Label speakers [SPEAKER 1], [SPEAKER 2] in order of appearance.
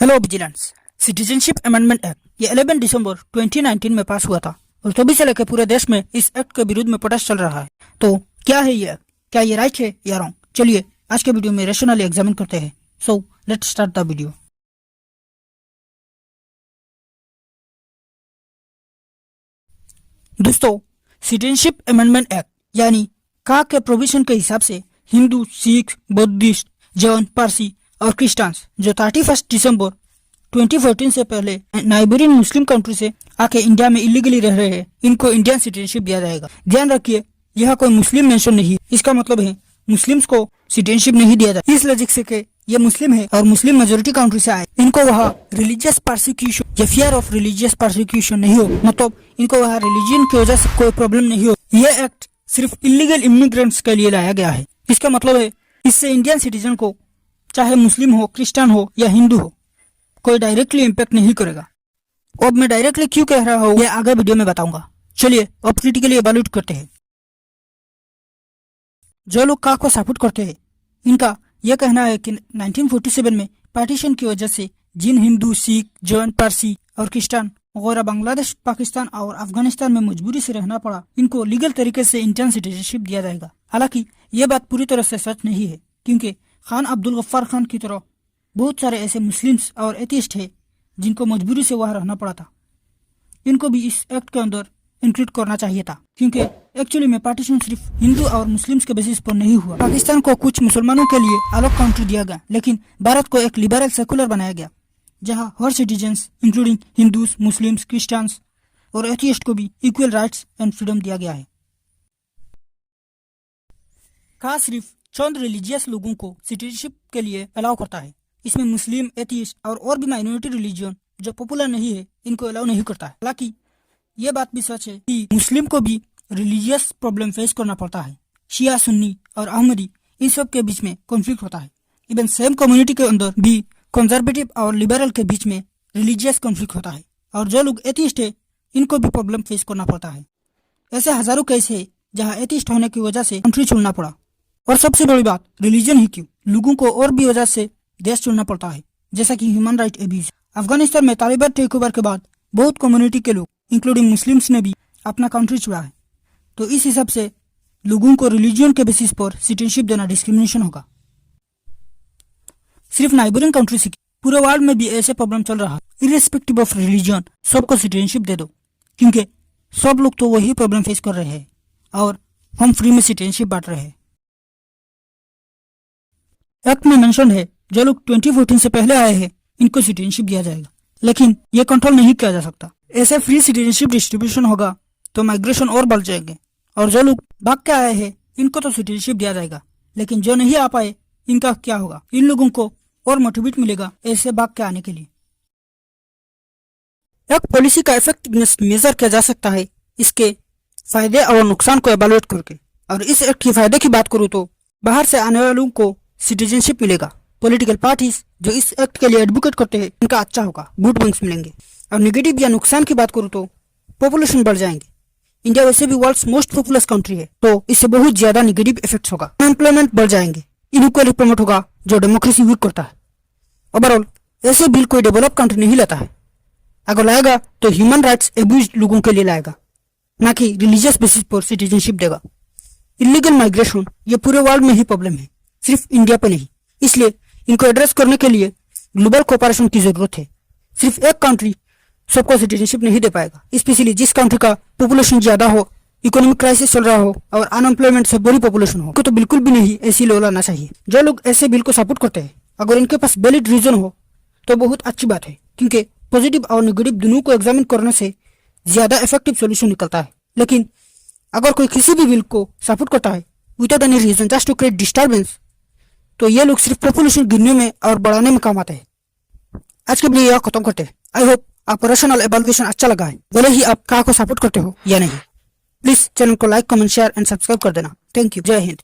[SPEAKER 1] Hello vigilance. Citizenship amendment act ये 11 दिसंबर 2019 में पास हुआ था और तभी से लेकर पूरे देश में इस एक्ट के विरुद्ध में प्रोटेस्ट चल रहा है। तो क्या है ये एक्ट, क्या ये राइट है या रॉन्ग? चलिए आज के वीडियो में रेशनली एग्जामिन करते हैं। So let's start the video. दोस्तों, सिटीजनशिप अमेंडमेंट एक्ट यानी का के प्रोविजन के हिसाब से हिंदू, सिख, बुद्धिस्ट, जैन, पारसी और क्रिश्चियंस जो 31 दिसंबर 2014 से पहले नाइबरिंग मुस्लिम कंट्री से आके इंडिया में इलीगली रह रहे हैं, इनको इंडियन सिटीजनशिप दिया जाएगा। ध्यान रखिए, यह कोई मुस्लिम नेशन नहीं है। इसका मतलब है मुस्लिम्स को सिटीजनशिप नहीं दिया जाए। इस लॉजिक से कि ये मुस्लिम है और मुस्लिम मेजोरिटी कंट्री से आए, इनको वहाँ रिलीजियस प्रोसिक्यूशन या फियर ऑफ रिलीजियस प्रोसिक्यूशन नहीं हो, मतलब इनको वहाँ रिलीजन की वजह से कोई प्रॉब्लम नहीं हो। यह एक्ट सिर्फ इलीगल इमिग्रेंट्स के लिए लाया गया है। इसका मतलब है इससे इंडियन सिटीजन को चाहे मुस्लिम हो, क्रिश्चियन हो या हिंदू हो, कोई डायरेक्टली इम्पैक्ट नहीं करेगा। अब मैं डायरेक्टली क्यों कह रहा हूँ ये आगे वीडियो में बताऊंगा। चलिए अब क्रिटिकली इवैल्यूएट करते हैं। जो लोग का को सपोर्ट करते हैं, इनका यह कहना है कि 1947 में पार्टीशन की वजह से जिन हिंदू, सिख, जैन, पारसी और क्रिश्चियन वगैरह बांग्लादेश, पाकिस्तान और अफगानिस्तान में मजबूरी से रहना पड़ा, इनको लीगल तरीके से इंडियन सिटीजनशिप दिया जाएगा। हालांकि ये बात पूरी तरह से सच नहीं है, क्योंकि खान अब्दुल गफ्फार खान की तरह बहुत सारे ऐसे मुस्लिम्स और एथियस्ट है जिनको मजबूरी से वहां रहना पड़ा था। इनको भी इस एक्ट के अंदर इंक्लूड करना चाहिए था, क्योंकि एक्चुअली में पार्टीशन सिर्फ हिंदू और मुस्लिम्स के बेसिस पर नहीं हुआ। पाकिस्तान को कुछ मुसलमानों के लिए अलग कंट्री दिया गया, लेकिन भारत को एक लिबरल सेकुलर बनाया गया, जहां हर citizens including Hindus, Muslims, Christians और एथियस्ट को भी इक्वल राइट्स एंड फ्रीडम दिया गया है। खास सिर्फ चंद रिलीजियस लोगों को सिटीजनशिप के लिए अलाउ करता है। इसमें मुस्लिम, एथियस्ट और भी माइनॉरिटी रिलीजन जो पॉपुलर नहीं है, इनको अलाउ नहीं करता है। हालांकि ये बात भी सच है कि मुस्लिम को भी रिलीजियस प्रॉब्लम फेस करना पड़ता है। शिया, सुन्नी और अहमदी, इन सब के बीच में कॉन्फ्लिक्ट होता है। इवन सेम कम्युनिटी के अंदर भी कंजर्वेटिव और लिबरल के बीच में रिलीजियस कॉन्फ्लिक्ट होता है, और जो लोग एथियस्ट है, इनको भी प्रॉब्लम फेस करना पड़ता है। ऐसे हजारों केस है जहाँ एथियस्ट होने की वजह से कंट्री छोड़ना पड़ा। और सबसे बड़ी बात, रिलीजन ही क्यों, लोगों को और भी वजह से देश छोड़ना पड़ता है, जैसा कि ह्यूमन राइट एब्यूज। अफगानिस्तान में तालिबान टेक ओवर के बाद बहुत कम्युनिटी के लोग इंक्लूडिंग मुस्लिम्स ने भी अपना कंट्री छोड़ा है। तो इस हिसाब से लोगों को रिलीजन के बेसिस पर सिटीजनशिप देना डिस्क्रिमिनेशन होगा। सिर्फ नाइबरिंग कंट्री से पूरे वर्ल्ड में भी ऐसे प्रॉब्लम चल रहा है। इरेस्पेक्टिव ऑफ रिलीजन सबको सिटीजनशिप दे दो, क्योंकि सब लोग तो वही प्रॉब्लम फेस कर रहे हैं और हम फ्री में सिटीजनशिप बांट रहे हैं। एक्ट में मेंशन है जो लोग 2014 से पहले आए हैं, इनको सिटीजनशिप दिया जाएगा, लेकिन ये कंट्रोल नहीं किया जा सकता। ऐसे फ्री सिटीजनशिप डिस्ट्रीब्यूशन होगा तो माइग्रेशन और बढ़ जाएंगे, और जो लोग भाग के आए हैं, इनको तो सिटीजनशिप दिया जाएगा, लेकिन जो नहीं आ पाए, इनका क्या होगा? इन लोगों को और मोटिवेट मिलेगा ऐसे भाग के आने के लिए। एक पॉलिसी का इफेक्टिवनेस मेजर किया जा सकता है इसके फायदे और नुकसान को एवेलुएट करके। और इस एक्ट के फायदे की बात करूँ तो बाहर से आने वालों को सिटीजनशिप मिलेगा। पॉलिटिकल पार्टीज जो इस एक्ट के लिए एडवोकेट करते हैं, उनका अच्छा होगा, वोट बैंक्स मिलेंगे। और नेगेटिव या नुकसान की बात करूँ तो पॉपुलेशन बढ़ जाएंगे। इंडिया वैसे भी वर्ल्ड्स मोस्ट पॉपुलस कंट्री है, तो इससे बहुत ज्यादा नेगेटिव इफेक्ट्स होगा। अनएम्प्लॉयमेंट बढ़ जाएंगे, इनइक्वालिटी प्रमोट होगा जो डेमोक्रेसी वीक करता है। ओवरऑल ऐसे बिल कोई डेवलप कंट्री नहीं लाता है। अगर लाएगा तो ह्यूमन राइट्स एब्यूज लोगों के लिए लाएगा, ना कि रिलीजियस बेसिस पर सिटीजनशिप देगा। इलीगल माइग्रेशन ये पूरे वर्ल्ड में ही प्रॉब्लम है, सिर्फ इंडिया पे नहीं। इसलिए इनको एड्रेस करने के लिए ग्लोबल कोऑपरेशन की जरूरत है। सिर्फ एक कंट्री सबको सिटीजनशिप नहीं दे पाएगा, स्पेशली जिस कंट्री का पॉपुलेशन ज्यादा हो, इकोनॉमिक क्राइसिस चल रहा हो और अनएम्प्लॉयमेंट से बड़ी पॉपुलेशन हो, तो बिल्कुल भी नहीं ऐसी लॉ लाना चाहिए। जो लोग ऐसे बिल को सपोर्ट करते हैं, अगर इनके पास वैलिड रीजन हो तो बहुत अच्छी बात है, क्योंकि पॉजिटिव और नेगेटिव दोनों को एग्जामिन करने से ज्यादा इफेक्टिव सोल्यूशन निकलता है। लेकिन अगर कोई किसी भी बिल को सपोर्ट करता है without any reason just to create disturbance, तो ये लोग सिर्फ पॉपुलेशन गिरने में और बढ़ाने में काम आते हैं। आज के वीडियो यहाँ खत्म करते हैं। आई होप आपको रेशनल एवैल्यूएशन अच्छा लगा है, भले ही आप का को सपोर्ट करते हो या नहीं। प्लीज चैनल को like, comment, share and subscribe कर देना। Thank you. जय हिंद।